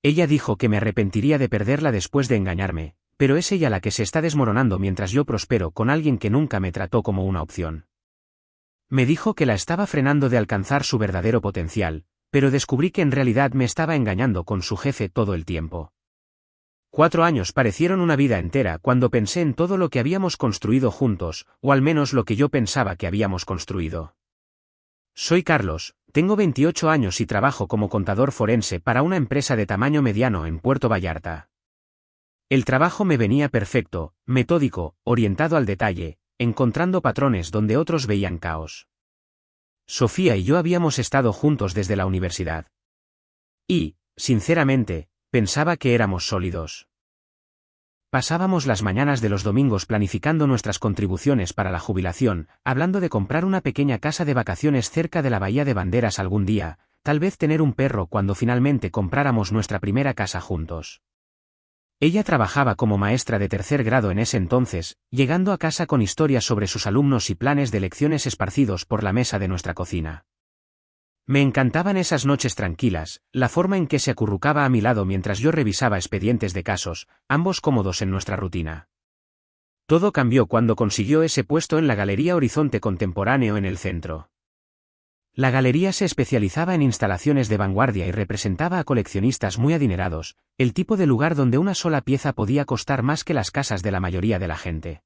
Ella dijo que me arrepentiría de perderla después de engañarme, pero es ella la que se está desmoronando mientras yo prospero con alguien que nunca me trató como una opción. Me dijo que la estaba frenando de alcanzar su verdadero potencial, pero descubrí que en realidad me estaba engañando con su jefe todo el tiempo. 4 años parecieron una vida entera cuando pensé en todo lo que habíamos construido juntos, o al menos lo que yo pensaba que habíamos construido. Soy Carlos, tengo 28 años y trabajo como contador forense para una empresa de tamaño mediano en Puerto Vallarta. El trabajo me venía perfecto, metódico, orientado al detalle, encontrando patrones donde otros veían caos. Sofía y yo habíamos estado juntos desde la universidad. Y, sinceramente, pensaba que éramos sólidos. Pasábamos las mañanas de los domingos planificando nuestras contribuciones para la jubilación, hablando de comprar una pequeña casa de vacaciones cerca de la Bahía de Banderas algún día, tal vez tener un perro cuando finalmente compráramos nuestra primera casa juntos. Ella trabajaba como maestra de 3er grado en ese entonces, llegando a casa con historias sobre sus alumnos y planes de lecciones esparcidos por la mesa de nuestra cocina. Me encantaban esas noches tranquilas, la forma en que se acurrucaba a mi lado mientras yo revisaba expedientes de casos, ambos cómodos en nuestra rutina. Todo cambió cuando consiguió ese puesto en la Galería Horizonte Contemporáneo en el centro. La galería se especializaba en instalaciones de vanguardia y representaba a coleccionistas muy adinerados, el tipo de lugar donde una sola pieza podía costar más que las casas de la mayoría de la gente.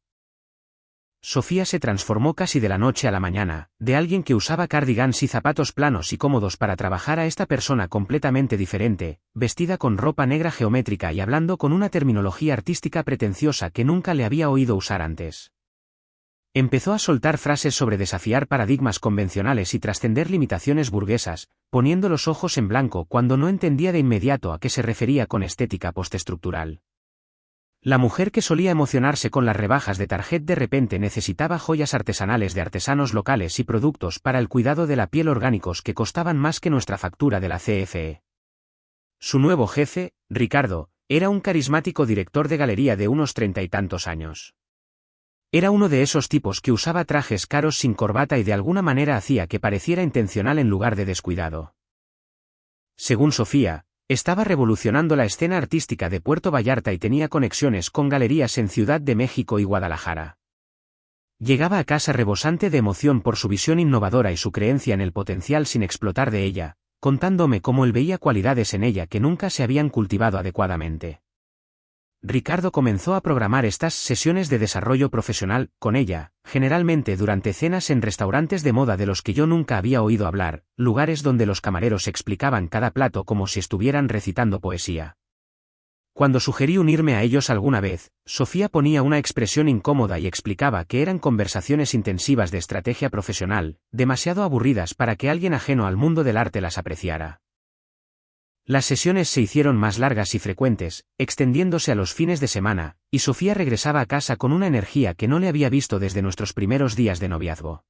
Sofía se transformó casi de la noche a la mañana, de alguien que usaba cardigans y zapatos planos y cómodos para trabajar a esta persona completamente diferente, vestida con ropa negra geométrica y hablando con una terminología artística pretenciosa que nunca le había oído usar antes. Empezó a soltar frases sobre desafiar paradigmas convencionales y trascender limitaciones burguesas, poniendo los ojos en blanco cuando no entendía de inmediato a qué se refería con estética postestructural. La mujer que solía emocionarse con las rebajas de Target de repente necesitaba joyas artesanales de artesanos locales y productos para el cuidado de la piel orgánicos que costaban más que nuestra factura de la CFE. Su nuevo jefe, Ricardo, era un carismático director de galería de unos 30 y tantos años. Era uno de esos tipos que usaba trajes caros sin corbata y de alguna manera hacía que pareciera intencional en lugar de descuidado. Según Sofía, estaba revolucionando la escena artística de Puerto Vallarta y tenía conexiones con galerías en Ciudad de México y Guadalajara. Llegaba a casa rebosante de emoción por su visión innovadora y su creencia en el potencial sin explotar de ella, contándome cómo él veía cualidades en ella que nunca se habían cultivado adecuadamente. Ricardo comenzó a programar estas sesiones de desarrollo profesional con ella, generalmente durante cenas en restaurantes de moda de los que yo nunca había oído hablar, lugares donde los camareros explicaban cada plato como si estuvieran recitando poesía. Cuando sugerí unirme a ellos alguna vez, Sofía ponía una expresión incómoda y explicaba que eran conversaciones intensivas de estrategia profesional, demasiado aburridas para que alguien ajeno al mundo del arte las apreciara. Las sesiones se hicieron más largas y frecuentes, extendiéndose a los fines de semana, y Sofía regresaba a casa con una energía que no le había visto desde nuestros primeros días de noviazgo.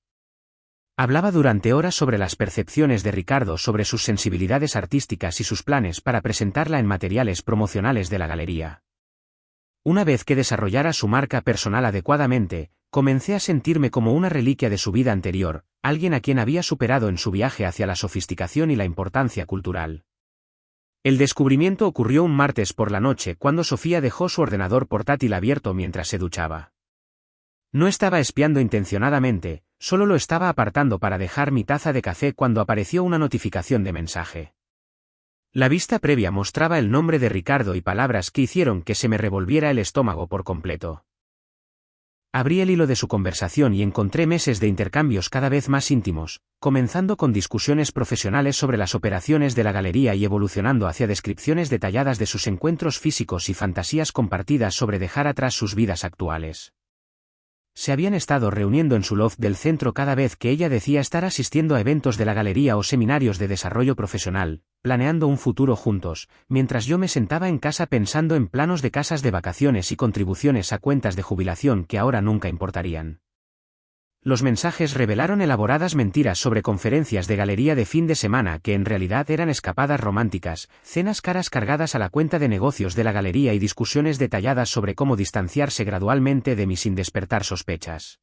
Hablaba durante horas sobre las percepciones de Ricardo sobre sus sensibilidades artísticas y sus planes para presentarla en materiales promocionales de la galería. Una vez que desarrollara su marca personal adecuadamente, comencé a sentirme como una reliquia de su vida anterior, alguien a quien había superado en su viaje hacia la sofisticación y la importancia cultural. El descubrimiento ocurrió un martes por la noche cuando Sofía dejó su ordenador portátil abierto mientras se duchaba. No estaba espiando intencionadamente, solo lo estaba apartando para dejar mi taza de café cuando apareció una notificación de mensaje. La vista previa mostraba el nombre de Ricardo y palabras que hicieron que se me revolviera el estómago por completo. Abrí el hilo de su conversación y encontré meses de intercambios cada vez más íntimos, comenzando con discusiones profesionales sobre las operaciones de la galería y evolucionando hacia descripciones detalladas de sus encuentros físicos y fantasías compartidas sobre dejar atrás sus vidas actuales. Se habían estado reuniendo en su loft del centro cada vez que ella decía estar asistiendo a eventos de la galería o seminarios de desarrollo profesional, planeando un futuro juntos, mientras yo me sentaba en casa pensando en planos de casas de vacaciones y contribuciones a cuentas de jubilación que ahora nunca importarían. Los mensajes revelaron elaboradas mentiras sobre conferencias de galería de fin de semana que en realidad eran escapadas románticas, cenas caras cargadas a la cuenta de negocios de la galería y discusiones detalladas sobre cómo distanciarse gradualmente de mí sin despertar sospechas.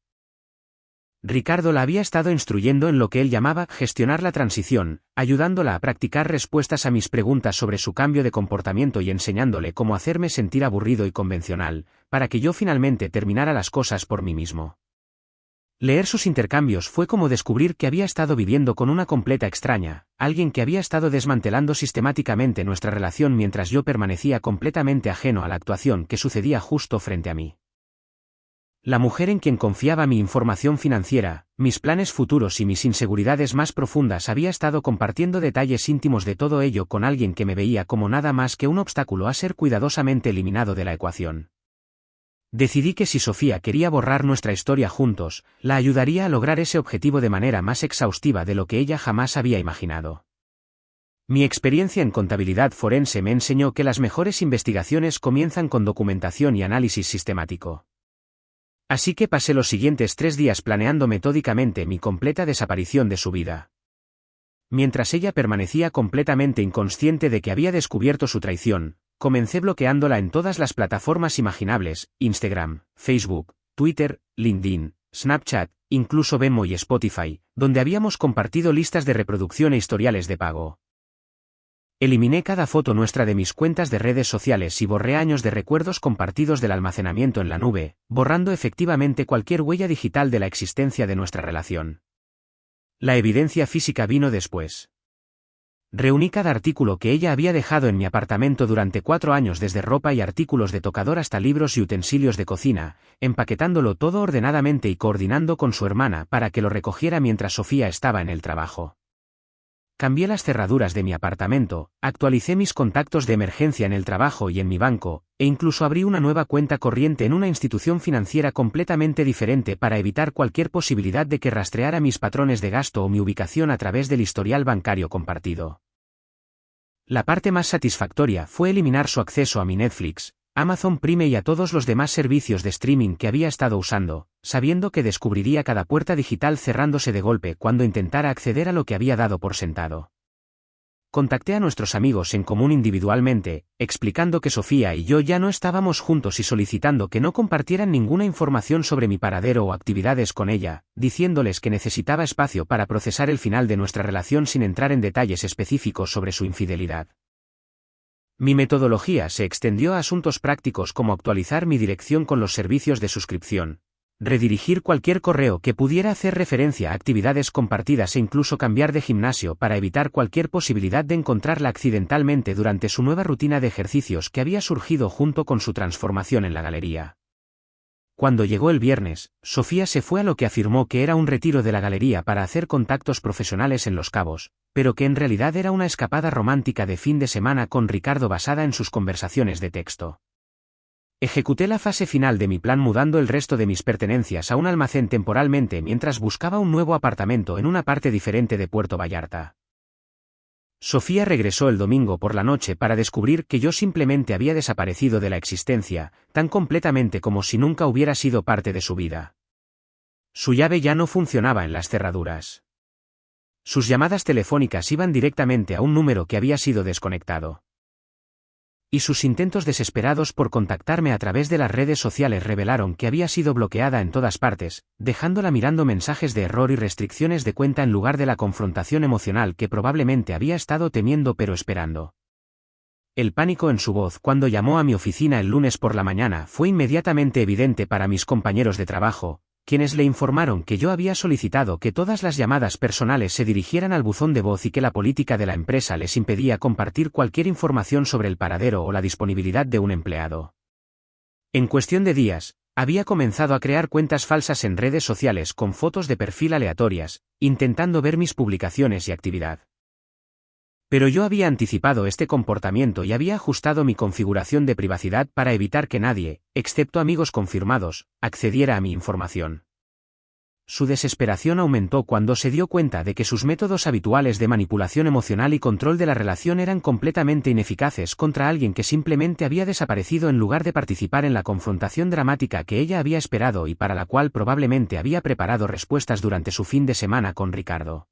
Ricardo la había estado instruyendo en lo que él llamaba gestionar la transición, ayudándola a practicar respuestas a mis preguntas sobre su cambio de comportamiento y enseñándole cómo hacerme sentir aburrido y convencional, para que yo finalmente terminara las cosas por mí mismo. Leer sus intercambios fue como descubrir que había estado viviendo con una completa extraña, alguien que había estado desmantelando sistemáticamente nuestra relación mientras yo permanecía completamente ajeno a la actuación que sucedía justo frente a mí. La mujer en quien confiaba mi información financiera, mis planes futuros y mis inseguridades más profundas había estado compartiendo detalles íntimos de todo ello con alguien que me veía como nada más que un obstáculo a ser cuidadosamente eliminado de la ecuación. Decidí que si Sofía quería borrar nuestra historia juntos, la ayudaría a lograr ese objetivo de manera más exhaustiva de lo que ella jamás había imaginado. Mi experiencia en contabilidad forense me enseñó que las mejores investigaciones comienzan con documentación y análisis sistemático. Así que pasé los siguientes 3 días planeando metódicamente mi completa desaparición de su vida. Mientras ella permanecía completamente inconsciente de que había descubierto su traición, comencé bloqueándola en todas las plataformas imaginables: Instagram, Facebook, Twitter, LinkedIn, Snapchat, incluso Venmo y Spotify, donde habíamos compartido listas de reproducción e historiales de pago. Eliminé cada foto nuestra de mis cuentas de redes sociales y borré años de recuerdos compartidos del almacenamiento en la nube, borrando efectivamente cualquier huella digital de la existencia de nuestra relación. La evidencia física vino después. Reuní cada artículo que ella había dejado en mi apartamento durante 4 años, desde ropa y artículos de tocador hasta libros y utensilios de cocina, empaquetándolo todo ordenadamente y coordinando con su hermana para que lo recogiera mientras Sofía estaba en el trabajo. Cambié las cerraduras de mi apartamento, actualicé mis contactos de emergencia en el trabajo y en mi banco, e incluso abrí una nueva cuenta corriente en una institución financiera completamente diferente para evitar cualquier posibilidad de que rastreara mis patrones de gasto o mi ubicación a través del historial bancario compartido. La parte más satisfactoria fue eliminar su acceso a mi Netflix, Amazon Prime y a todos los demás servicios de streaming que había estado usando, sabiendo que descubriría cada puerta digital cerrándose de golpe cuando intentara acceder a lo que había dado por sentado. Contacté a nuestros amigos en común individualmente, explicando que Sofía y yo ya no estábamos juntos y solicitando que no compartieran ninguna información sobre mi paradero o actividades con ella, diciéndoles que necesitaba espacio para procesar el final de nuestra relación sin entrar en detalles específicos sobre su infidelidad. Mi metodología se extendió a asuntos prácticos como actualizar mi dirección con los servicios de suscripción, redirigir cualquier correo que pudiera hacer referencia a actividades compartidas e incluso cambiar de gimnasio para evitar cualquier posibilidad de encontrarla accidentalmente durante su nueva rutina de ejercicios que había surgido junto con su transformación en la galería. Cuando llegó el viernes, Sofía se fue a lo que afirmó que era un retiro de la galería para hacer contactos profesionales en Los Cabos, pero que en realidad era una escapada romántica de fin de semana con Ricardo basada en sus conversaciones de texto. Ejecuté la fase final de mi plan mudando el resto de mis pertenencias a un almacén temporalmente mientras buscaba un nuevo apartamento en una parte diferente de Puerto Vallarta. Sofía regresó el domingo por la noche para descubrir que yo simplemente había desaparecido de la existencia, tan completamente como si nunca hubiera sido parte de su vida. Su llave ya no funcionaba en las cerraduras. Sus llamadas telefónicas iban directamente a un número que había sido desconectado. Y sus intentos desesperados por contactarme a través de las redes sociales revelaron que había sido bloqueada en todas partes, dejándola mirando mensajes de error y restricciones de cuenta en lugar de la confrontación emocional que probablemente había estado temiendo pero esperando. El pánico en su voz cuando llamó a mi oficina el lunes por la mañana fue inmediatamente evidente para mis compañeros de trabajo, quienes le informaron que yo había solicitado que todas las llamadas personales se dirigieran al buzón de voz y que la política de la empresa les impedía compartir cualquier información sobre el paradero o la disponibilidad de un empleado. En cuestión de días, había comenzado a crear cuentas falsas en redes sociales con fotos de perfil aleatorias, intentando ver mis publicaciones y actividad. Pero yo había anticipado este comportamiento y había ajustado mi configuración de privacidad para evitar que nadie, excepto amigos confirmados, accediera a mi información. Su desesperación aumentó cuando se dio cuenta de que sus métodos habituales de manipulación emocional y control de la relación eran completamente ineficaces contra alguien que simplemente había desaparecido en lugar de participar en la confrontación dramática que ella había esperado y para la cual probablemente había preparado respuestas durante su fin de semana con Ricardo.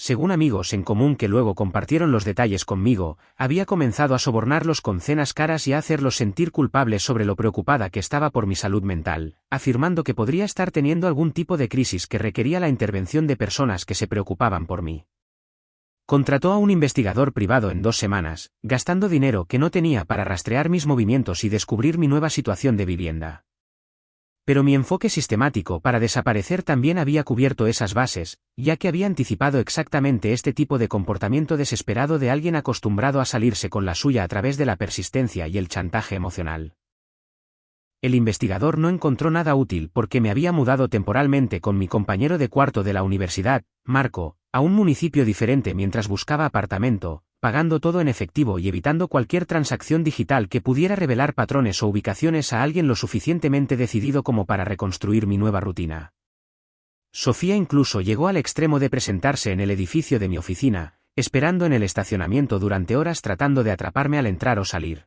según amigos en común que luego compartieron los detalles conmigo, había comenzado a sobornarlos con cenas caras y a hacerlos sentir culpables sobre lo preocupada que estaba por mi salud mental, afirmando que podría estar teniendo algún tipo de crisis que requería la intervención de personas que se preocupaban por mí. Contrató a un investigador privado en 2 semanas, gastando dinero que no tenía para rastrear mis movimientos y descubrir mi nueva situación de vivienda. Pero mi enfoque sistemático para desaparecer también había cubierto esas bases, ya que había anticipado exactamente este tipo de comportamiento desesperado de alguien acostumbrado a salirse con la suya a través de la persistencia y el chantaje emocional. El investigador no encontró nada útil porque me había mudado temporalmente con mi compañero de cuarto de la universidad, Marco, a un municipio diferente mientras buscaba apartamento, pagando todo en efectivo y evitando cualquier transacción digital que pudiera revelar patrones o ubicaciones a alguien lo suficientemente decidido como para reconstruir mi nueva rutina. Sofía incluso llegó al extremo de presentarse en el edificio de mi oficina, esperando en el estacionamiento durante horas tratando de atraparme al entrar o salir.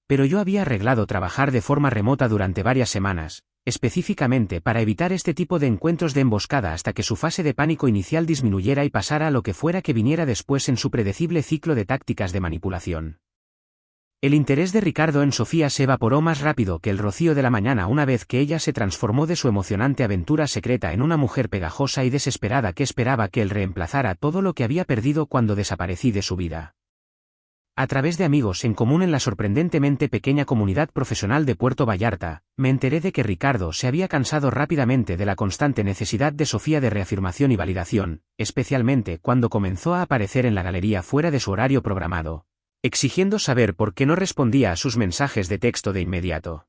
Pero yo había arreglado trabajar de forma remota durante varias semanas, específicamente para evitar este tipo de encuentros de emboscada hasta que su fase de pánico inicial disminuyera y pasara a lo que fuera que viniera después en su predecible ciclo de tácticas de manipulación. El interés de Ricardo en Sofía se evaporó más rápido que el rocío de la mañana una vez que ella se transformó de su emocionante aventura secreta en una mujer pegajosa y desesperada que esperaba que él reemplazara todo lo que había perdido cuando desaparecí de su vida. A través de amigos en común en la sorprendentemente pequeña comunidad profesional de Puerto Vallarta, me enteré de que Ricardo se había cansado rápidamente de la constante necesidad de Sofía de reafirmación y validación, especialmente cuando comenzó a aparecer en la galería fuera de su horario programado, exigiendo saber por qué no respondía a sus mensajes de texto de inmediato.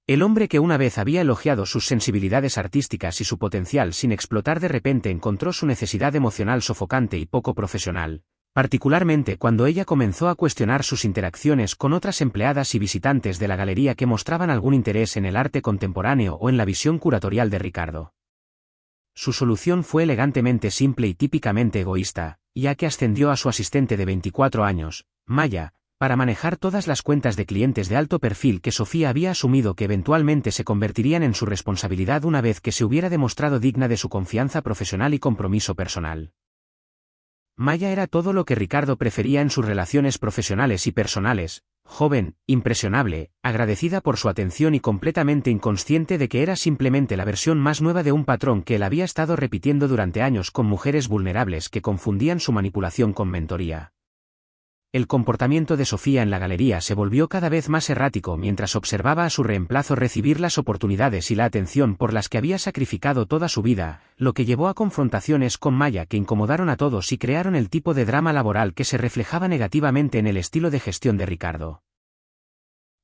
El hombre que una vez había elogiado sus sensibilidades artísticas y su potencial sin explotar de repente encontró su necesidad emocional sofocante y poco profesional, particularmente cuando ella comenzó a cuestionar sus interacciones con otras empleadas y visitantes de la galería que mostraban algún interés en el arte contemporáneo o en la visión curatorial de Ricardo. Su solución fue elegantemente simple y típicamente egoísta, ya que ascendió a su asistente de 24 años, Maya, para manejar todas las cuentas de clientes de alto perfil que Sofía había asumido que eventualmente se convertirían en su responsabilidad una vez que se hubiera demostrado digna de su confianza profesional y compromiso personal. Maya era todo lo que Ricardo prefería en sus relaciones profesionales y personales: joven, impresionable, agradecida por su atención y completamente inconsciente de que era simplemente la versión más nueva de un patrón que él había estado repitiendo durante años con mujeres vulnerables que confundían su manipulación con mentoría. El comportamiento de Sofía en la galería se volvió cada vez más errático mientras observaba a su reemplazo recibir las oportunidades y la atención por las que había sacrificado toda su vida, lo que llevó a confrontaciones con Maya que incomodaron a todos y crearon el tipo de drama laboral que se reflejaba negativamente en el estilo de gestión de Ricardo.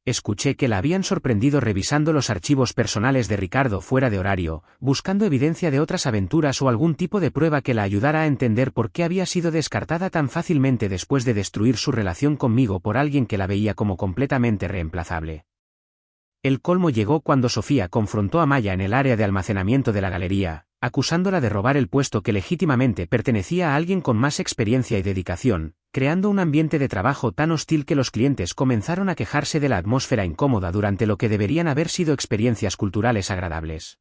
Escuché que la habían sorprendido revisando los archivos personales de Ricardo fuera de horario, buscando evidencia de otras aventuras o algún tipo de prueba que la ayudara a entender por qué había sido descartada tan fácilmente después de destruir su relación conmigo por alguien que la veía como completamente reemplazable. El colmo llegó cuando Sofía confrontó a Maya en el área de almacenamiento de la galería, acusándola de robar el puesto que legítimamente pertenecía a alguien con más experiencia y dedicación, creando un ambiente de trabajo tan hostil que los clientes comenzaron a quejarse de la atmósfera incómoda durante lo que deberían haber sido experiencias culturales agradables.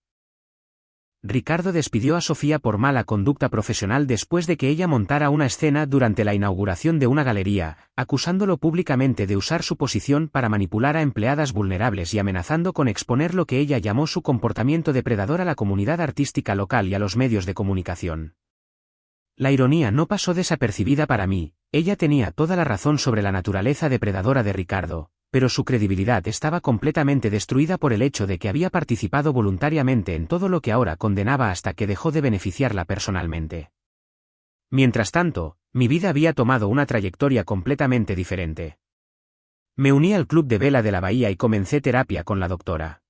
Ricardo despidió a Sofía por mala conducta profesional después de que ella montara una escena durante la inauguración de una galería, acusándolo públicamente de usar su posición para manipular a empleadas vulnerables y amenazando con exponer lo que ella llamó su comportamiento depredador a la comunidad artística local y a los medios de comunicación. La ironía no pasó desapercibida para mí. Ella tenía toda la razón sobre la naturaleza depredadora de Ricardo, pero su credibilidad estaba completamente destruida por el hecho de que había participado voluntariamente en todo lo que ahora condenaba hasta que dejó de beneficiarla personalmente. Mientras tanto, mi vida había tomado una trayectoria completamente diferente. Me uní al Club de Vela de la Bahía y comencé terapia con la doctora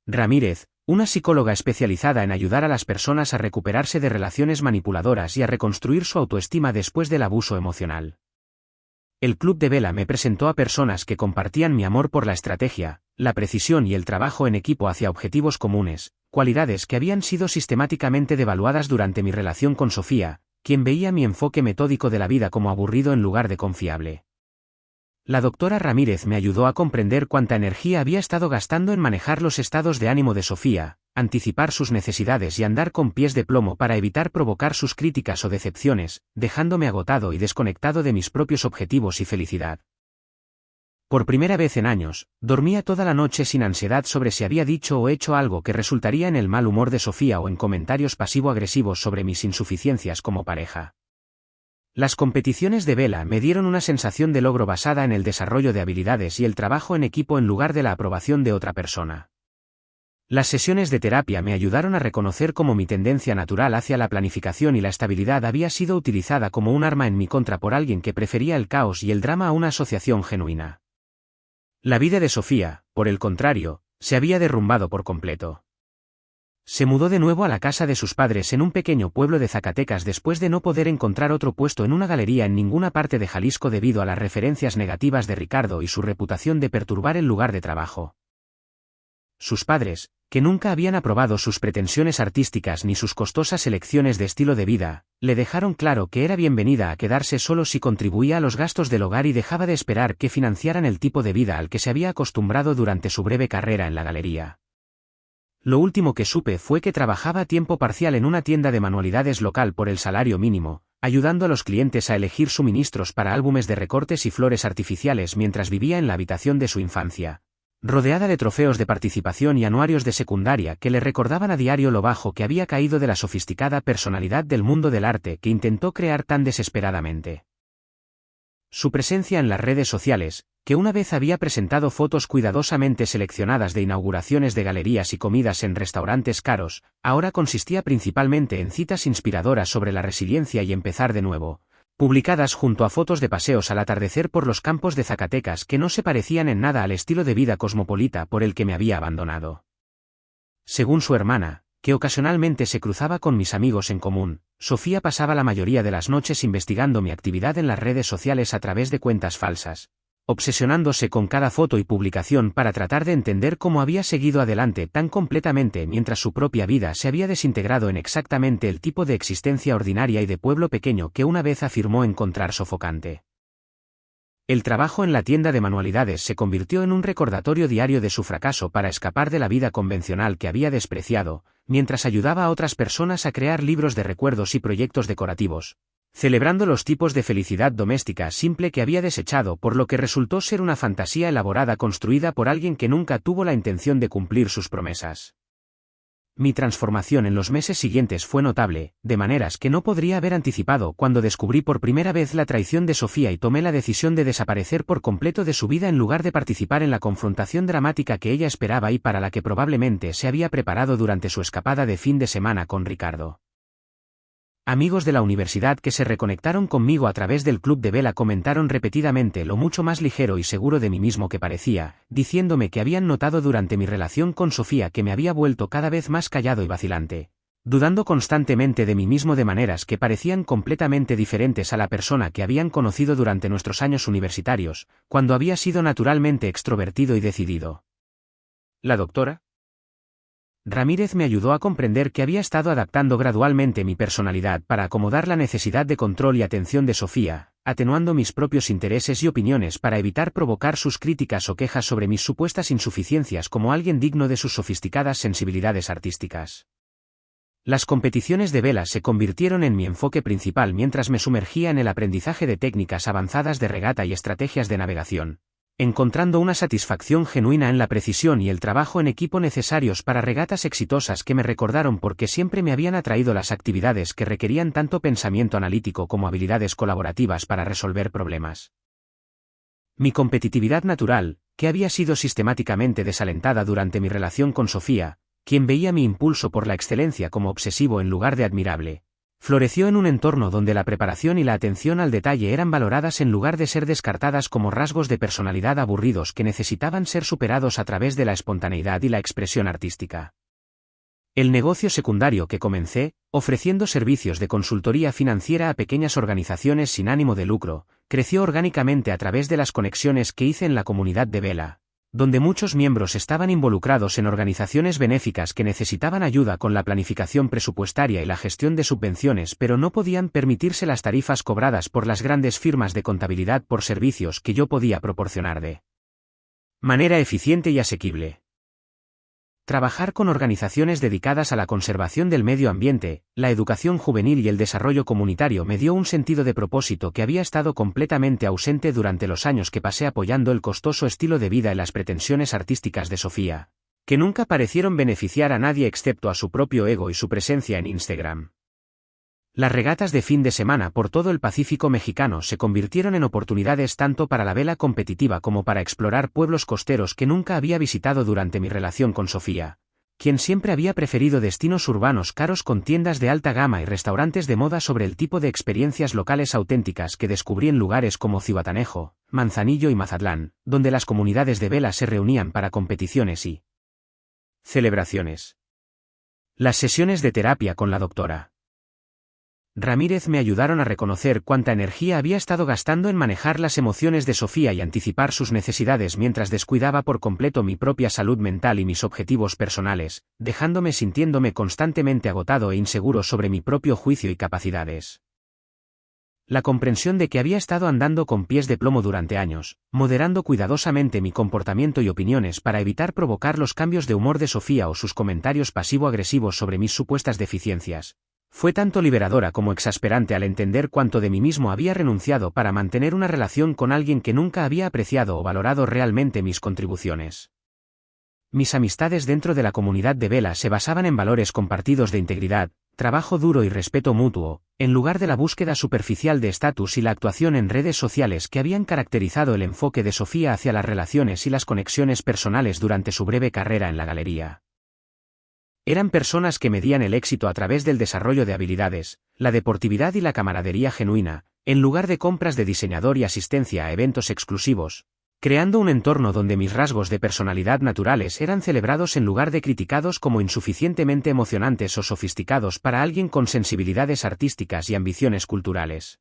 Ramírez, una psicóloga especializada en ayudar a las personas a recuperarse de relaciones manipuladoras y a reconstruir su autoestima después del abuso emocional. El Club de Vela me presentó a personas que compartían mi amor por la estrategia, la precisión y el trabajo en equipo hacia objetivos comunes, cualidades que habían sido sistemáticamente devaluadas durante mi relación con Sofía, quien veía mi enfoque metódico de la vida como aburrido en lugar de confiable. La doctora Ramírez me ayudó a comprender cuánta energía había estado gastando en manejar los estados de ánimo de Sofía, anticipar sus necesidades y andar con pies de plomo para evitar provocar sus críticas o decepciones, dejándome agotado y desconectado de mis propios objetivos y felicidad. Por primera vez en años, dormía toda la noche sin ansiedad sobre si había dicho o hecho algo que resultaría en el mal humor de Sofía o en comentarios pasivo-agresivos sobre mis insuficiencias como pareja. Las competiciones de vela me dieron una sensación de logro basada en el desarrollo de habilidades y el trabajo en equipo en lugar de la aprobación de otra persona. Las sesiones de terapia me ayudaron a reconocer cómo mi tendencia natural hacia la planificación y la estabilidad había sido utilizada como un arma en mi contra por alguien que prefería el caos y el drama a una asociación genuina. La vida de Sofía, por el contrario, se había derrumbado por completo. Se mudó de nuevo a la casa de sus padres en un pequeño pueblo de Zacatecas después de no poder encontrar otro puesto en una galería en ninguna parte de Jalisco debido a las referencias negativas de Ricardo y su reputación de perturbar el lugar de trabajo. Sus padres, que nunca habían aprobado sus pretensiones artísticas ni sus costosas elecciones de estilo de vida, le dejaron claro que era bienvenida a quedarse solo si contribuía a los gastos del hogar y dejaba de esperar que financiaran el tipo de vida al que se había acostumbrado durante su breve carrera en la galería. Lo último que supe fue que trabajaba a tiempo parcial en una tienda de manualidades local por el salario mínimo, ayudando a los clientes a elegir suministros para álbumes de recortes y flores artificiales mientras vivía en la habitación de su infancia, rodeada de trofeos de participación y anuarios de secundaria que le recordaban a diario lo bajo que había caído de la sofisticada personalidad del mundo del arte que intentó crear tan desesperadamente. Su presencia en las redes sociales, que una vez había presentado fotos cuidadosamente seleccionadas de inauguraciones de galerías y comidas en restaurantes caros, ahora consistía principalmente en citas inspiradoras sobre la resiliencia y empezar de nuevo, publicadas junto a fotos de paseos al atardecer por los campos de Zacatecas que no se parecían en nada al estilo de vida cosmopolita por el que me había abandonado. Según su hermana, que ocasionalmente se cruzaba con mis amigos en común, Sofía pasaba la mayoría de las noches investigando mi actividad en las redes sociales a través de cuentas falsas, obsesionándose con cada foto y publicación para tratar de entender cómo había seguido adelante tan completamente mientras su propia vida se había desintegrado en exactamente el tipo de existencia ordinaria y de pueblo pequeño que una vez afirmó encontrar sofocante. El trabajo en la tienda de manualidades se convirtió en un recordatorio diario de su fracaso para escapar de la vida convencional que había despreciado, mientras ayudaba a otras personas a crear libros de recuerdos y proyectos decorativos, celebrando los tipos de felicidad doméstica simple que había desechado por lo que resultó ser una fantasía elaborada construida por alguien que nunca tuvo la intención de cumplir sus promesas. Mi transformación en los meses siguientes fue notable, de maneras que no podría haber anticipado cuando descubrí por primera vez la traición de Sofía y tomé la decisión de desaparecer por completo de su vida en lugar de participar en la confrontación dramática que ella esperaba y para la que probablemente se había preparado durante su escapada de fin de semana con Ricardo. Amigos de la universidad que se reconectaron conmigo a través del club de vela comentaron repetidamente lo mucho más ligero y seguro de mí mismo que parecía, diciéndome que habían notado durante mi relación con Sofía que me había vuelto cada vez más callado y vacilante, dudando constantemente de mí mismo de maneras que parecían completamente diferentes a la persona que habían conocido durante nuestros años universitarios, cuando había sido naturalmente extrovertido y decidido. ¿La doctora Ramírez me ayudó a comprender que había estado adaptando gradualmente mi personalidad para acomodar la necesidad de control y atención de Sofía, atenuando mis propios intereses y opiniones para evitar provocar sus críticas o quejas sobre mis supuestas insuficiencias como alguien digno de sus sofisticadas sensibilidades artísticas. Las competiciones de vela se convirtieron en mi enfoque principal mientras me sumergía en el aprendizaje de técnicas avanzadas de regata y estrategias de navegación, encontrando una satisfacción genuina en la precisión y el trabajo en equipo necesarios para regatas exitosas que me recordaron por qué siempre me habían atraído las actividades que requerían tanto pensamiento analítico como habilidades colaborativas para resolver problemas. Mi competitividad natural, que había sido sistemáticamente desalentada durante mi relación con Sofía, quien veía mi impulso por la excelencia como obsesivo en lugar de admirable, floreció en un entorno donde la preparación y la atención al detalle eran valoradas en lugar de ser descartadas como rasgos de personalidad aburridos que necesitaban ser superados a través de la espontaneidad y la expresión artística. El negocio secundario que comencé, ofreciendo servicios de consultoría financiera a pequeñas organizaciones sin ánimo de lucro, creció orgánicamente a través de las conexiones que hice en la comunidad de vela, donde muchos miembros estaban involucrados en organizaciones benéficas que necesitaban ayuda con la planificación presupuestaria y la gestión de subvenciones pero no podían permitirse las tarifas cobradas por las grandes firmas de contabilidad por servicios que yo podía proporcionar de manera eficiente y asequible. Trabajar con organizaciones dedicadas a la conservación del medio ambiente, la educación juvenil y el desarrollo comunitario me dio un sentido de propósito que había estado completamente ausente durante los años que pasé apoyando el costoso estilo de vida y las pretensiones artísticas de Sofía, que nunca parecieron beneficiar a nadie excepto a su propio ego y su presencia en Instagram. Las regatas de fin de semana por todo el Pacífico mexicano se convirtieron en oportunidades tanto para la vela competitiva como para explorar pueblos costeros que nunca había visitado durante mi relación con Sofía, quien siempre había preferido destinos urbanos caros con tiendas de alta gama y restaurantes de moda sobre el tipo de experiencias locales auténticas que descubrí en lugares como Zihuatanejo, Manzanillo y Mazatlán, donde las comunidades de vela se reunían para competiciones y celebraciones. Las sesiones de terapia con la doctora Ramírez me ayudaron a reconocer cuánta energía había estado gastando en manejar las emociones de Sofía y anticipar sus necesidades mientras descuidaba por completo mi propia salud mental y mis objetivos personales, dejándome sintiéndome constantemente agotado e inseguro sobre mi propio juicio y capacidades. La comprensión de que había estado andando con pies de plomo durante años, moderando cuidadosamente mi comportamiento y opiniones para evitar provocar los cambios de humor de Sofía o sus comentarios pasivo-agresivos sobre mis supuestas deficiencias, fue tanto liberadora como exasperante al entender cuánto de mí mismo había renunciado para mantener una relación con alguien que nunca había apreciado o valorado realmente mis contribuciones. Mis amistades dentro de la comunidad de vela se basaban en valores compartidos de integridad, trabajo duro y respeto mutuo, en lugar de la búsqueda superficial de estatus y la actuación en redes sociales que habían caracterizado el enfoque de Sofía hacia las relaciones y las conexiones personales durante su breve carrera en la galería. Eran personas que medían el éxito a través del desarrollo de habilidades, la deportividad y la camaradería genuina, en lugar de compras de diseñador y asistencia a eventos exclusivos, creando un entorno donde mis rasgos de personalidad naturales eran celebrados en lugar de criticados como insuficientemente emocionantes o sofisticados para alguien con sensibilidades artísticas y ambiciones culturales.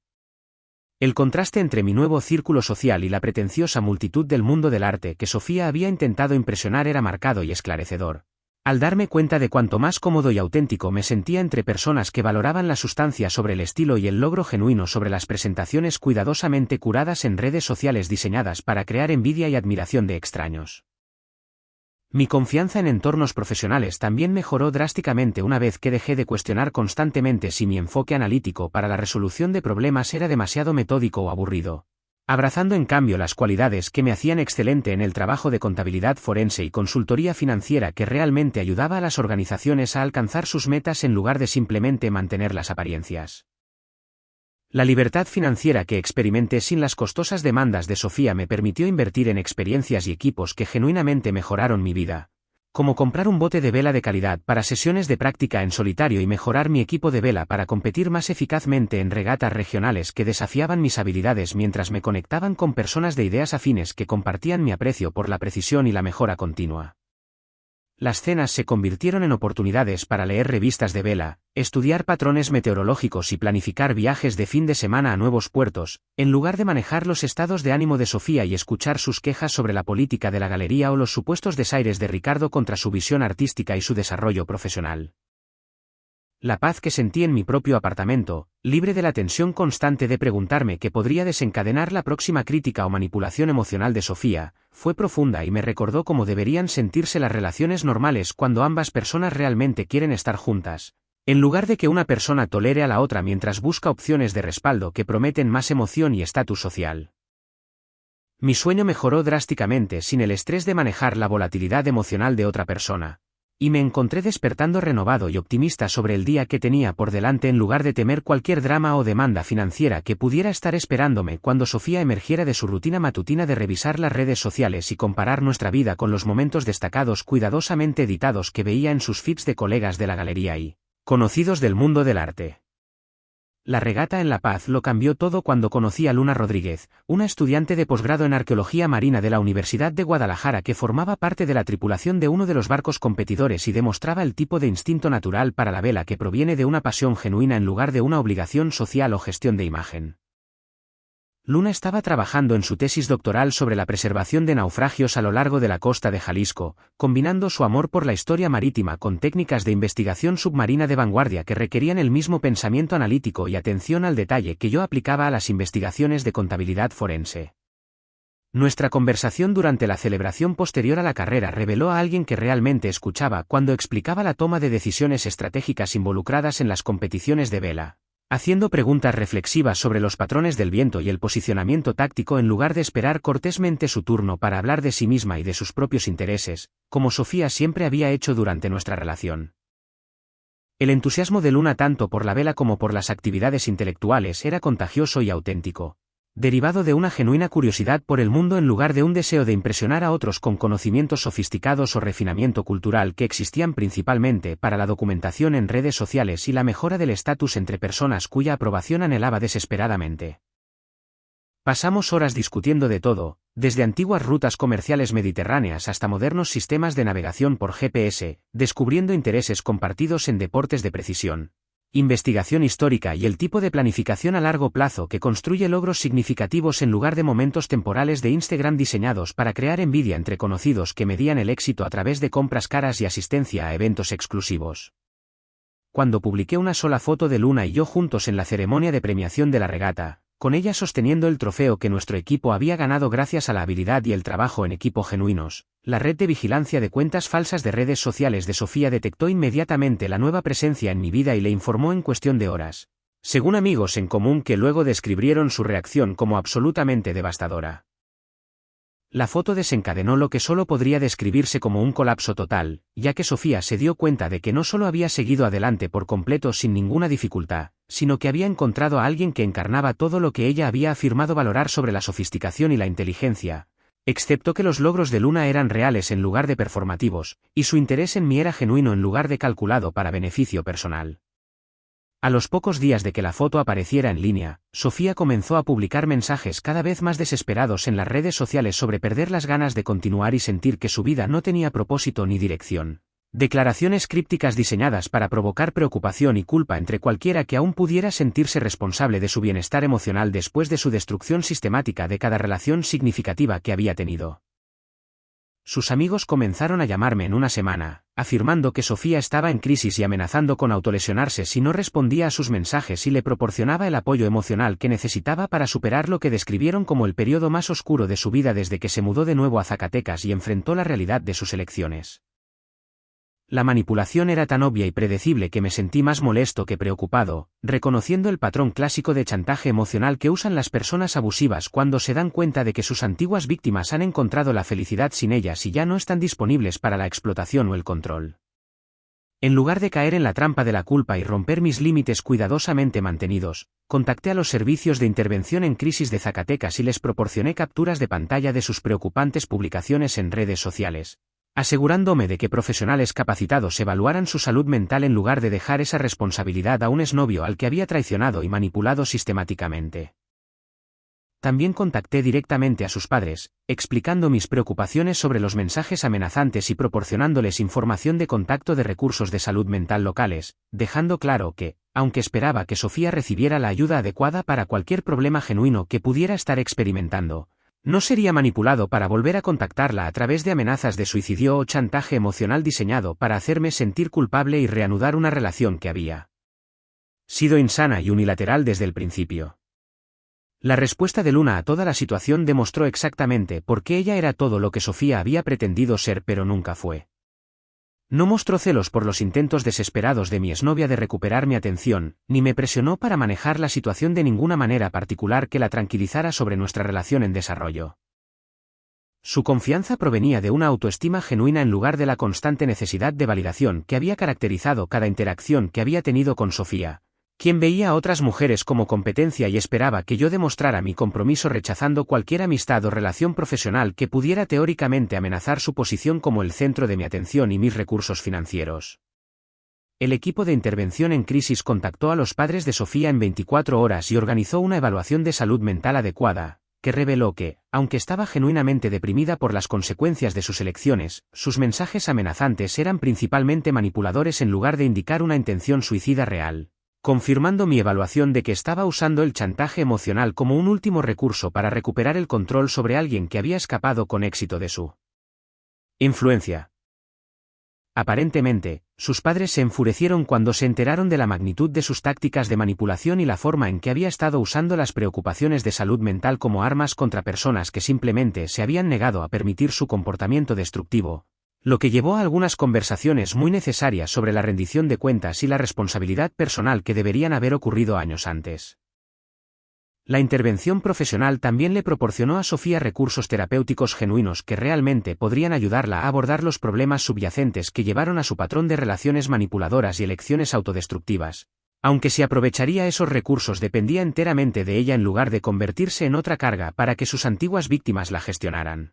El contraste entre mi nuevo círculo social y la pretenciosa multitud del mundo del arte que Sofía había intentado impresionar era marcado y esclarecedor. Al darme cuenta de cuánto más cómodo y auténtico me sentía entre personas que valoraban la sustancia sobre el estilo y el logro genuino sobre las presentaciones cuidadosamente curadas en redes sociales diseñadas para crear envidia y admiración de extraños. Mi confianza en entornos profesionales también mejoró drásticamente una vez que dejé de cuestionar constantemente si mi enfoque analítico para la resolución de problemas era demasiado metódico o aburrido, abrazando en cambio las cualidades que me hacían excelente en el trabajo de contabilidad forense y consultoría financiera que realmente ayudaba a las organizaciones a alcanzar sus metas en lugar de simplemente mantener las apariencias. La libertad financiera que experimenté sin las costosas demandas de Sofía me permitió invertir en experiencias y equipos que genuinamente mejoraron mi vida, como comprar un bote de vela de calidad para sesiones de práctica en solitario y mejorar mi equipo de vela para competir más eficazmente en regatas regionales que desafiaban mis habilidades mientras me conectaban con personas de ideas afines que compartían mi aprecio por la precisión y la mejora continua. Las cenas se convirtieron en oportunidades para leer revistas de vela, estudiar patrones meteorológicos y planificar viajes de fin de semana a nuevos puertos, en lugar de manejar los estados de ánimo de Sofía y escuchar sus quejas sobre la política de la galería o los supuestos desaires de Ricardo contra su visión artística y su desarrollo profesional. La paz que sentí en mi propio apartamento, libre de la tensión constante de preguntarme qué podría desencadenar la próxima crítica o manipulación emocional de Sofía, fue profunda y me recordó cómo deberían sentirse las relaciones normales cuando ambas personas realmente quieren estar juntas, en lugar de que una persona tolere a la otra mientras busca opciones de respaldo que prometen más emoción y estatus social. Mi sueño mejoró drásticamente sin el estrés de manejar la volatilidad emocional de otra persona. Y me encontré despertando renovado y optimista sobre el día que tenía por delante en lugar de temer cualquier drama o demanda financiera que pudiera estar esperándome cuando Sofía emergiera de su rutina matutina de revisar las redes sociales y comparar nuestra vida con los momentos destacados cuidadosamente editados que veía en sus feeds de colegas de la galería y conocidos del mundo del arte. La regata en La Paz lo cambió todo cuando conocí a Luna Rodríguez, una estudiante de posgrado en Arqueología Marina de la Universidad de Guadalajara que formaba parte de la tripulación de uno de los barcos competidores y demostraba el tipo de instinto natural para la vela que proviene de una pasión genuina en lugar de una obligación social o gestión de imagen. Luna estaba trabajando en su tesis doctoral sobre la preservación de naufragios a lo largo de la costa de Jalisco, combinando su amor por la historia marítima con técnicas de investigación submarina de vanguardia que requerían el mismo pensamiento analítico y atención al detalle que yo aplicaba a las investigaciones de contabilidad forense. Nuestra conversación durante la celebración posterior a la carrera reveló a alguien que realmente escuchaba cuando explicaba la toma de decisiones estratégicas involucradas en las competiciones de vela, haciendo preguntas reflexivas sobre los patrones del viento y el posicionamiento táctico en lugar de esperar cortésmente su turno para hablar de sí misma y de sus propios intereses, como Sofía siempre había hecho durante nuestra relación. El entusiasmo de Luna tanto por la vela como por las actividades intelectuales era contagioso y auténtico, derivado de una genuina curiosidad por el mundo en lugar de un deseo de impresionar a otros con conocimientos sofisticados o refinamiento cultural que existían principalmente para la documentación en redes sociales y la mejora del estatus entre personas cuya aprobación anhelaba desesperadamente. Pasamos horas discutiendo de todo, desde antiguas rutas comerciales mediterráneas hasta modernos sistemas de navegación por GPS, descubriendo intereses compartidos en deportes de precisión, investigación histórica y el tipo de planificación a largo plazo que construye logros significativos en lugar de momentos temporales de Instagram diseñados para crear envidia entre conocidos que medían el éxito a través de compras caras y asistencia a eventos exclusivos. Cuando publiqué una sola foto de Luna y yo juntos en la ceremonia de premiación de la regata, con ella sosteniendo el trofeo que nuestro equipo había ganado gracias a la habilidad y el trabajo en equipo genuinos, la red de vigilancia de cuentas falsas de redes sociales de Sofía detectó inmediatamente la nueva presencia en mi vida y le informó en cuestión de horas, según amigos en común que luego describieron su reacción como absolutamente devastadora. La foto desencadenó lo que solo podría describirse como un colapso total, ya que Sofía se dio cuenta de que no solo había seguido adelante por completo sin ninguna dificultad, sino que había encontrado a alguien que encarnaba todo lo que ella había afirmado valorar sobre la sofisticación y la inteligencia, excepto que los logros de Luna eran reales en lugar de performativos, y su interés en mí era genuino en lugar de calculado para beneficio personal. A los pocos días de que la foto apareciera en línea, Sofía comenzó a publicar mensajes cada vez más desesperados en las redes sociales sobre perder las ganas de continuar y sentir que su vida no tenía propósito ni dirección. Declaraciones crípticas diseñadas para provocar preocupación y culpa entre cualquiera que aún pudiera sentirse responsable de su bienestar emocional después de su destrucción sistemática de cada relación significativa que había tenido. Sus amigos comenzaron a llamarme en una semana, afirmando que Sofía estaba en crisis y amenazando con autolesionarse si no respondía a sus mensajes y le proporcionaba el apoyo emocional que necesitaba para superar lo que describieron como el periodo más oscuro de su vida desde que se mudó de nuevo a Zacatecas y enfrentó la realidad de sus elecciones. La manipulación era tan obvia y predecible que me sentí más molesto que preocupado, reconociendo el patrón clásico de chantaje emocional que usan las personas abusivas cuando se dan cuenta de que sus antiguas víctimas han encontrado la felicidad sin ellas y ya no están disponibles para la explotación o el control. En lugar de caer en la trampa de la culpa y romper mis límites cuidadosamente mantenidos, contacté a los servicios de intervención en crisis de Zacatecas y les proporcioné capturas de pantalla de sus preocupantes publicaciones en redes sociales, asegurándome de que profesionales capacitados evaluaran su salud mental en lugar de dejar esa responsabilidad a un exnovio al que había traicionado y manipulado sistemáticamente. También contacté directamente a sus padres, explicando mis preocupaciones sobre los mensajes amenazantes y proporcionándoles información de contacto de recursos de salud mental locales, dejando claro que, aunque esperaba que Sofía recibiera la ayuda adecuada para cualquier problema genuino que pudiera estar experimentando, no sería manipulado para volver a contactarla a través de amenazas de suicidio o chantaje emocional diseñado para hacerme sentir culpable y reanudar una relación que había sido insana y unilateral desde el principio. La respuesta de Luna a toda la situación demostró exactamente por qué ella era todo lo que Sofía había pretendido ser pero nunca fue. No mostró celos por los intentos desesperados de mi exnovia de recuperar mi atención, ni me presionó para manejar la situación de ninguna manera particular que la tranquilizara sobre nuestra relación en desarrollo. Su confianza provenía de una autoestima genuina en lugar de la constante necesidad de validación que había caracterizado cada interacción que había tenido con Sofía, quien veía a otras mujeres como competencia y esperaba que yo demostrara mi compromiso rechazando cualquier amistad o relación profesional que pudiera teóricamente amenazar su posición como el centro de mi atención y mis recursos financieros. El equipo de intervención en crisis contactó a los padres de Sofía en 24 horas y organizó una evaluación de salud mental adecuada, que reveló que, aunque estaba genuinamente deprimida por las consecuencias de sus elecciones, sus mensajes amenazantes eran principalmente manipuladores en lugar de indicar una intención suicida real, confirmando mi evaluación de que estaba usando el chantaje emocional como un último recurso para recuperar el control sobre alguien que había escapado con éxito de su influencia. Aparentemente, sus padres se enfurecieron cuando se enteraron de la magnitud de sus tácticas de manipulación y la forma en que había estado usando las preocupaciones de salud mental como armas contra personas que simplemente se habían negado a permitir su comportamiento destructivo, lo que llevó a algunas conversaciones muy necesarias sobre la rendición de cuentas y la responsabilidad personal que deberían haber ocurrido años antes. La intervención profesional también le proporcionó a Sofía recursos terapéuticos genuinos que realmente podrían ayudarla a abordar los problemas subyacentes que llevaron a su patrón de relaciones manipuladoras y elecciones autodestructivas, aunque si aprovecharía esos recursos dependía enteramente de ella en lugar de convertirse en otra carga para que sus antiguas víctimas la gestionaran.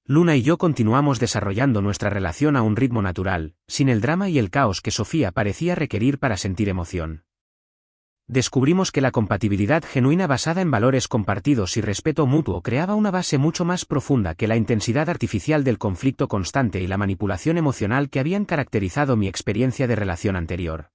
Luna y yo continuamos desarrollando nuestra relación a un ritmo natural, sin el drama y el caos que Sofía parecía requerir para sentir emoción. Descubrimos que la compatibilidad genuina basada en valores compartidos y respeto mutuo creaba una base mucho más profunda que la intensidad artificial del conflicto constante y la manipulación emocional que habían caracterizado mi experiencia de relación anterior.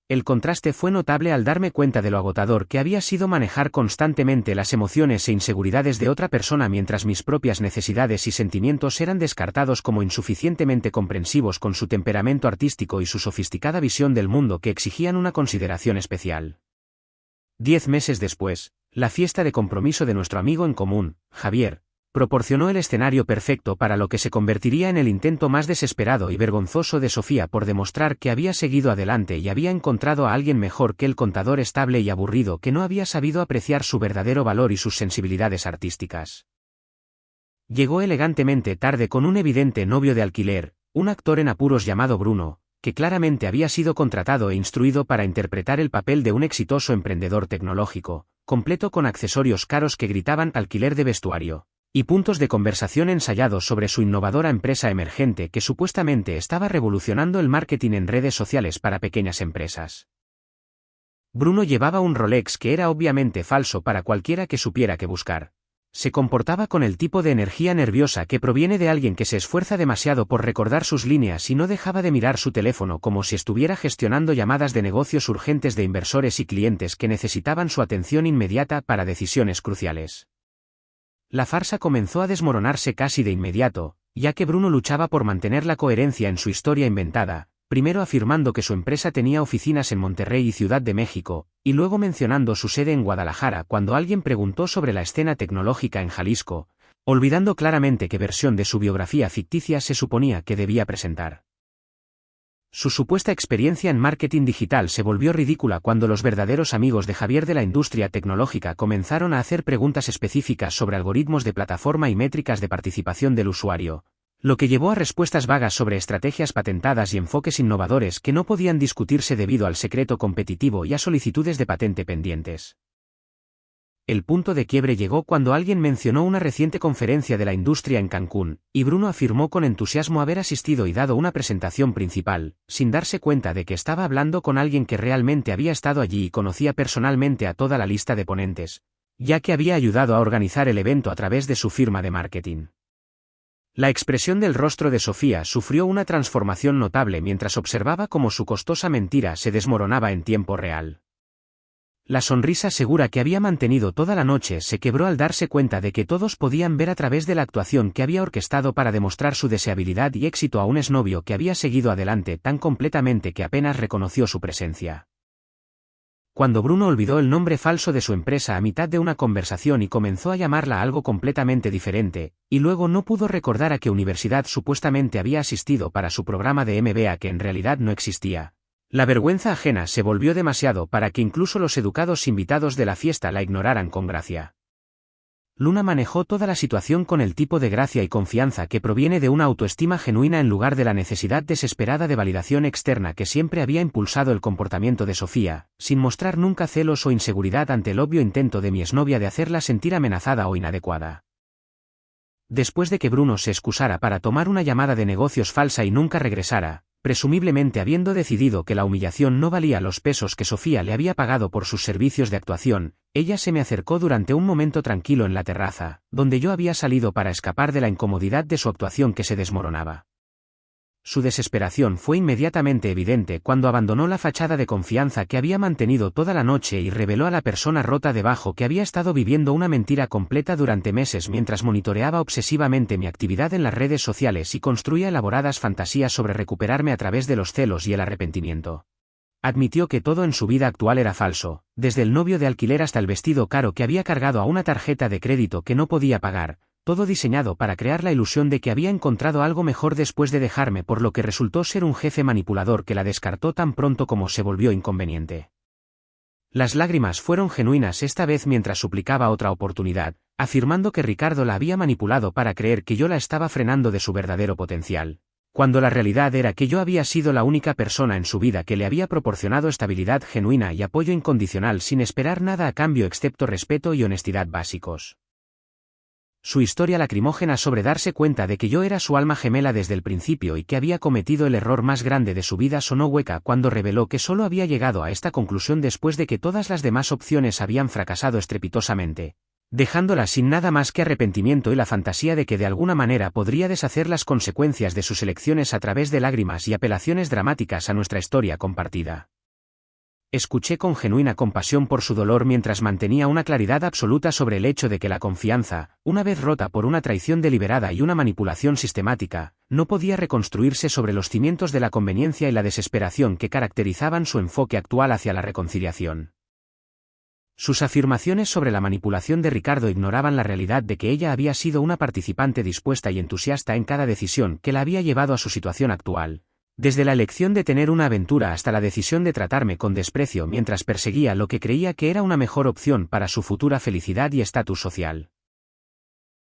El contraste fue notable al darme cuenta de lo agotador que había sido manejar constantemente las emociones e inseguridades de otra persona mientras mis propias necesidades y sentimientos eran descartados como insuficientemente comprensivos con su temperamento artístico y su sofisticada visión del mundo que exigían una consideración especial. 10 meses después, la fiesta de compromiso de nuestro amigo en común, Javier, proporcionó el escenario perfecto para lo que se convertiría en el intento más desesperado y vergonzoso de Sofía por demostrar que había seguido adelante y había encontrado a alguien mejor que el contador estable y aburrido que no había sabido apreciar su verdadero valor y sus sensibilidades artísticas. Llegó elegantemente tarde con un evidente novio de alquiler, un actor en apuros llamado Bruno, que claramente había sido contratado e instruido para interpretar el papel de un exitoso emprendedor tecnológico, completo con accesorios caros que gritaban alquiler de vestuario y puntos de conversación ensayados sobre su innovadora empresa emergente que supuestamente estaba revolucionando el marketing en redes sociales para pequeñas empresas. Bruno llevaba un Rolex que era obviamente falso para cualquiera que supiera qué buscar. Se comportaba con el tipo de energía nerviosa que proviene de alguien que se esfuerza demasiado por recordar sus líneas y no dejaba de mirar su teléfono como si estuviera gestionando llamadas de negocios urgentes de inversores y clientes que necesitaban su atención inmediata para decisiones cruciales. La farsa comenzó a desmoronarse casi de inmediato, ya que Bruno luchaba por mantener la coherencia en su historia inventada, primero afirmando que su empresa tenía oficinas en Monterrey y Ciudad de México, y luego mencionando su sede en Guadalajara cuando alguien preguntó sobre la escena tecnológica en Jalisco, olvidando claramente qué versión de su biografía ficticia se suponía que debía presentar. Su supuesta experiencia en marketing digital se volvió ridícula cuando los verdaderos amigos de Javier de la industria tecnológica comenzaron a hacer preguntas específicas sobre algoritmos de plataforma y métricas de participación del usuario, lo que llevó a respuestas vagas sobre estrategias patentadas y enfoques innovadores que no podían discutirse debido al secreto competitivo y a solicitudes de patente pendientes. El punto de quiebre llegó cuando alguien mencionó una reciente conferencia de la industria en Cancún, y Bruno afirmó con entusiasmo haber asistido y dado una presentación principal, sin darse cuenta de que estaba hablando con alguien que realmente había estado allí y conocía personalmente a toda la lista de ponentes, ya que había ayudado a organizar el evento a través de su firma de marketing. La expresión del rostro de Sofía sufrió una transformación notable mientras observaba cómo su costosa mentira se desmoronaba en tiempo real. La sonrisa segura que había mantenido toda la noche se quebró al darse cuenta de que todos podían ver a través de la actuación que había orquestado para demostrar su deseabilidad y éxito a un exnovio que había seguido adelante tan completamente que apenas reconoció su presencia. Cuando Bruno olvidó el nombre falso de su empresa a mitad de una conversación y comenzó a llamarla algo completamente diferente, y luego no pudo recordar a qué universidad supuestamente había asistido para su programa de MBA que en realidad no existía, la vergüenza ajena se volvió demasiado para que incluso los educados invitados de la fiesta la ignoraran con gracia. Luna manejó toda la situación con el tipo de gracia y confianza que proviene de una autoestima genuina en lugar de la necesidad desesperada de validación externa que siempre había impulsado el comportamiento de Sofía, sin mostrar nunca celos o inseguridad ante el obvio intento de mi exnovia de hacerla sentir amenazada o inadecuada. Después de que Bruno se excusara para tomar una llamada de negocios falsa y nunca regresara, presumiblemente habiendo decidido que la humillación no valía los pesos que Sofía le había pagado por sus servicios de actuación, ella se me acercó durante un momento tranquilo en la terraza, donde yo había salido para escapar de la incomodidad de su actuación que se desmoronaba. Su desesperación fue inmediatamente evidente cuando abandonó la fachada de confianza que había mantenido toda la noche y reveló a la persona rota debajo que había estado viviendo una mentira completa durante meses mientras monitoreaba obsesivamente mi actividad en las redes sociales y construía elaboradas fantasías sobre recuperarme a través de los celos y el arrepentimiento. Admitió que todo en su vida actual era falso, desde el novio de alquiler hasta el vestido caro que había cargado a una tarjeta de crédito que no podía pagar, todo diseñado para crear la ilusión de que había encontrado algo mejor después de dejarme, por lo que resultó ser un jefe manipulador que la descartó tan pronto como se volvió inconveniente. Las lágrimas fueron genuinas esta vez mientras suplicaba otra oportunidad, afirmando que Ricardo la había manipulado para creer que yo la estaba frenando de su verdadero potencial, cuando la realidad era que yo había sido la única persona en su vida que le había proporcionado estabilidad genuina y apoyo incondicional sin esperar nada a cambio excepto respeto y honestidad básicos. Su historia lacrimógena sobre darse cuenta de que yo era su alma gemela desde el principio y que había cometido el error más grande de su vida sonó hueca cuando reveló que solo había llegado a esta conclusión después de que todas las demás opciones habían fracasado estrepitosamente, dejándola sin nada más que arrepentimiento y la fantasía de que de alguna manera podría deshacer las consecuencias de sus elecciones a través de lágrimas y apelaciones dramáticas a nuestra historia compartida. Escuché con genuina compasión por su dolor mientras mantenía una claridad absoluta sobre el hecho de que la confianza, una vez rota por una traición deliberada y una manipulación sistemática, no podía reconstruirse sobre los cimientos de la conveniencia y la desesperación que caracterizaban su enfoque actual hacia la reconciliación. Sus afirmaciones sobre la manipulación de Ricardo ignoraban la realidad de que ella había sido una participante dispuesta y entusiasta en cada decisión que la había llevado a su situación actual. Desde la elección de tener una aventura hasta la decisión de tratarme con desprecio mientras perseguía lo que creía que era una mejor opción para su futura felicidad y estatus social.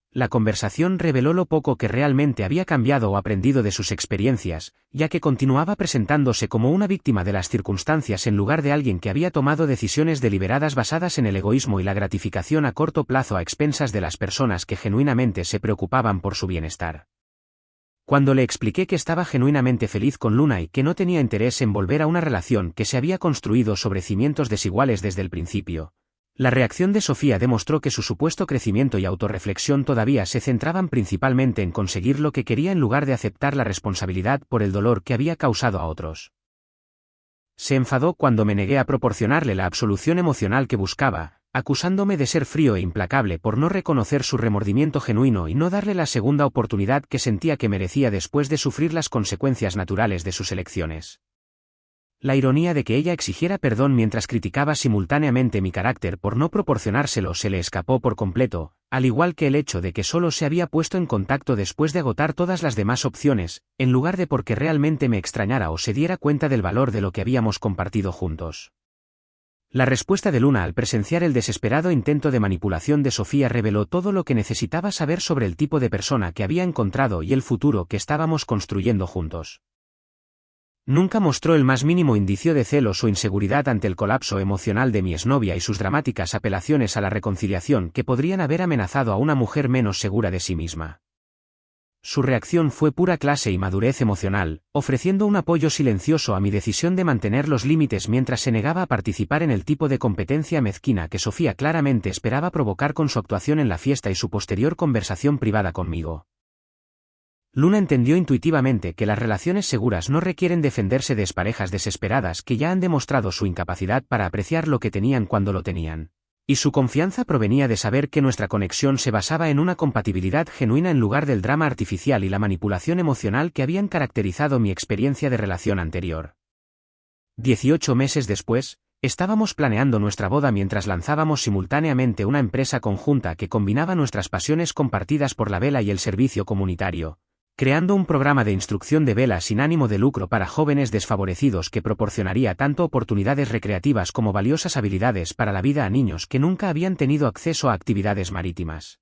La conversación reveló lo poco que realmente había cambiado o aprendido de sus experiencias, ya que continuaba presentándose como una víctima de las circunstancias en lugar de alguien que había tomado decisiones deliberadas basadas en el egoísmo y la gratificación a corto plazo a expensas de las personas que genuinamente se preocupaban por su bienestar. Cuando le expliqué que estaba genuinamente feliz con Luna y que no tenía interés en volver a una relación que se había construido sobre cimientos desiguales desde el principio, la reacción de Sofía demostró que su supuesto crecimiento y autorreflexión todavía se centraban principalmente en conseguir lo que quería en lugar de aceptar la responsabilidad por el dolor que había causado a otros. Se enfadó cuando me negué a proporcionarle la absolución emocional que buscaba, acusándome de ser frío e implacable por no reconocer su remordimiento genuino y no darle la segunda oportunidad que sentía que merecía después de sufrir las consecuencias naturales de sus elecciones. La ironía de que ella exigiera perdón mientras criticaba simultáneamente mi carácter por no proporcionárselo se le escapó por completo, al igual que el hecho de que solo se había puesto en contacto después de agotar todas las demás opciones, en lugar de porque realmente me extrañara o se diera cuenta del valor de lo que habíamos compartido juntos. La respuesta de Luna al presenciar el desesperado intento de manipulación de Sofía reveló todo lo que necesitaba saber sobre el tipo de persona que había encontrado y el futuro que estábamos construyendo juntos. Nunca mostró el más mínimo indicio de celos o inseguridad ante el colapso emocional de mi exnovia y sus dramáticas apelaciones a la reconciliación que podrían haber amenazado a una mujer menos segura de sí misma. Su reacción fue pura clase y madurez emocional, ofreciendo un apoyo silencioso a mi decisión de mantener los límites mientras se negaba a participar en el tipo de competencia mezquina que Sofía claramente esperaba provocar con su actuación en la fiesta y su posterior conversación privada conmigo. Luna entendió intuitivamente que las relaciones seguras no requieren defenderse de exparejas desesperadas que ya han demostrado su incapacidad para apreciar lo que tenían cuando lo tenían. Y su confianza provenía de saber que nuestra conexión se basaba en una compatibilidad genuina en lugar del drama artificial y la manipulación emocional que habían caracterizado mi experiencia de relación anterior. 18 meses después, estábamos planeando nuestra boda mientras lanzábamos simultáneamente una empresa conjunta que combinaba nuestras pasiones compartidas por la vela y el servicio comunitario, creando un programa de instrucción de vela sin ánimo de lucro para jóvenes desfavorecidos que proporcionaría tanto oportunidades recreativas como valiosas habilidades para la vida a niños que nunca habían tenido acceso a actividades marítimas.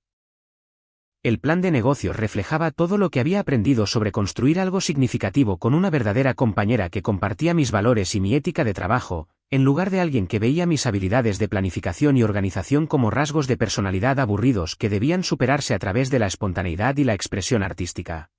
El plan de negocios reflejaba todo lo que había aprendido sobre construir algo significativo con una verdadera compañera que compartía mis valores y mi ética de trabajo, en lugar de alguien que veía mis habilidades de planificación y organización como rasgos de personalidad aburridos que debían superarse a través de la espontaneidad y la expresión artística.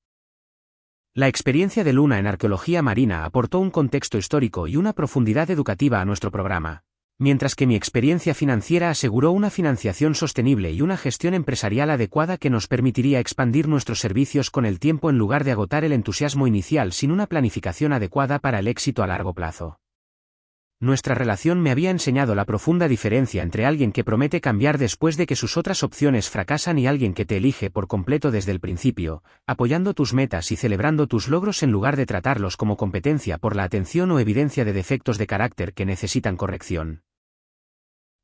La experiencia de Luna en arqueología marina aportó un contexto histórico y una profundidad educativa a nuestro programa, mientras que mi experiencia financiera aseguró una financiación sostenible y una gestión empresarial adecuada que nos permitiría expandir nuestros servicios con el tiempo en lugar de agotar el entusiasmo inicial sin una planificación adecuada para el éxito a largo plazo. Nuestra relación me había enseñado la profunda diferencia entre alguien que promete cambiar después de que sus otras opciones fracasan y alguien que te elige por completo desde el principio, apoyando tus metas y celebrando tus logros en lugar de tratarlos como competencia por la atención o evidencia de defectos de carácter que necesitan corrección.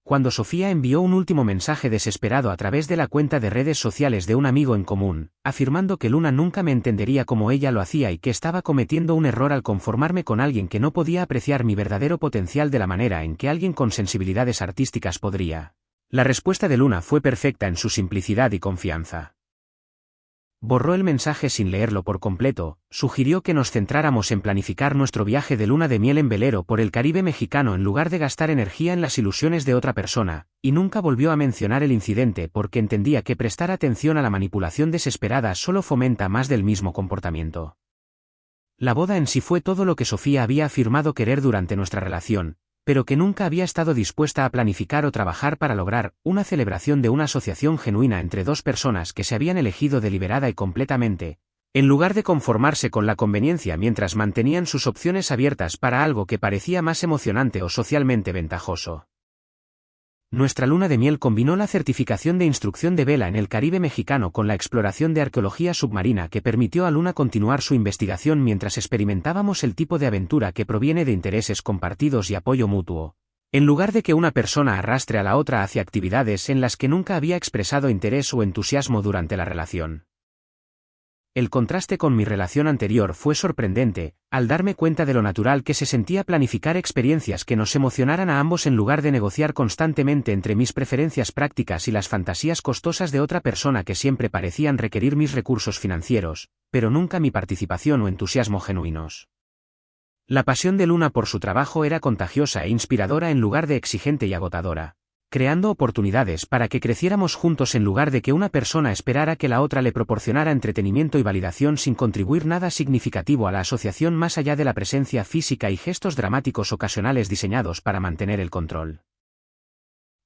Cuando Sofía envió un último mensaje desesperado a través de la cuenta de redes sociales de un amigo en común, afirmando que Luna nunca me entendería como ella lo hacía y que estaba cometiendo un error al conformarme con alguien que no podía apreciar mi verdadero potencial de la manera en que alguien con sensibilidades artísticas podría, la respuesta de Luna fue perfecta en su simplicidad y confianza. Borró el mensaje sin leerlo por completo, sugirió que nos centráramos en planificar nuestro viaje de luna de miel en velero por el Caribe mexicano en lugar de gastar energía en las ilusiones de otra persona, y nunca volvió a mencionar el incidente porque entendía que prestar atención a la manipulación desesperada solo fomenta más del mismo comportamiento. La boda en sí fue todo lo que Sofía había afirmado querer durante nuestra relación, pero que nunca había estado dispuesta a planificar o trabajar para lograr una celebración de una asociación genuina entre dos personas que se habían elegido deliberada y completamente, en lugar de conformarse con la conveniencia mientras mantenían sus opciones abiertas para algo que parecía más emocionante o socialmente ventajoso. Nuestra luna de miel combinó la certificación de instrucción de vela en el Caribe mexicano con la exploración de arqueología submarina que permitió a Luna continuar su investigación mientras experimentábamos el tipo de aventura que proviene de intereses compartidos y apoyo mutuo, en lugar de que una persona arrastre a la otra hacia actividades en las que nunca había expresado interés o entusiasmo durante la relación. El contraste con mi relación anterior fue sorprendente, al darme cuenta de lo natural que se sentía planificar experiencias que nos emocionaran a ambos en lugar de negociar constantemente entre mis preferencias prácticas y las fantasías costosas de otra persona que siempre parecían requerir mis recursos financieros, pero nunca mi participación o entusiasmo genuinos. La pasión de Luna por su trabajo era contagiosa e inspiradora en lugar de exigente y agotadora, creando oportunidades para que creciéramos juntos en lugar de que una persona esperara que la otra le proporcionara entretenimiento y validación sin contribuir nada significativo a la asociación más allá de la presencia física y gestos dramáticos ocasionales diseñados para mantener el control.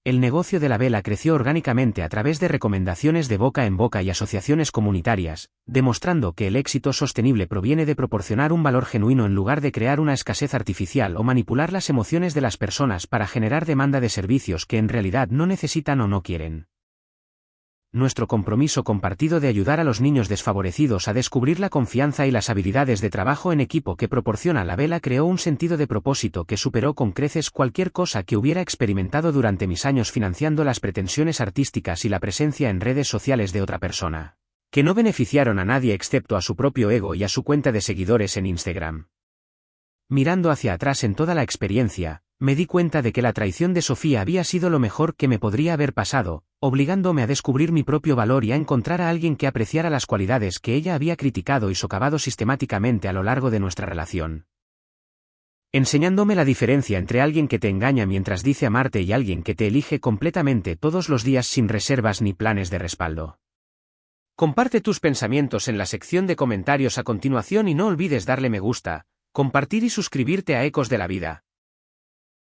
El negocio de la vela creció orgánicamente a través de recomendaciones de boca en boca y asociaciones comunitarias, demostrando que el éxito sostenible proviene de proporcionar un valor genuino en lugar de crear una escasez artificial o manipular las emociones de las personas para generar demanda de servicios que en realidad no necesitan o no quieren. Nuestro compromiso compartido de ayudar a los niños desfavorecidos a descubrir la confianza y las habilidades de trabajo en equipo que proporciona la vela creó un sentido de propósito que superó con creces cualquier cosa que hubiera experimentado durante mis años financiando las pretensiones artísticas y la presencia en redes sociales de otra persona, que no beneficiaron a nadie excepto a su propio ego y a su cuenta de seguidores en Instagram. Mirando hacia atrás en toda la experiencia, me di cuenta de que la traición de Sofía había sido lo mejor que me podría haber pasado, obligándome a descubrir mi propio valor y a encontrar a alguien que apreciara las cualidades que ella había criticado y socavado sistemáticamente a lo largo de nuestra relación. Enseñándome la diferencia entre alguien que te engaña mientras dice amarte y alguien que te elige completamente todos los días sin reservas ni planes de respaldo. Comparte tus pensamientos en la sección de comentarios a continuación y no olvides darle me gusta, compartir y suscribirte a Ecos de la Vida.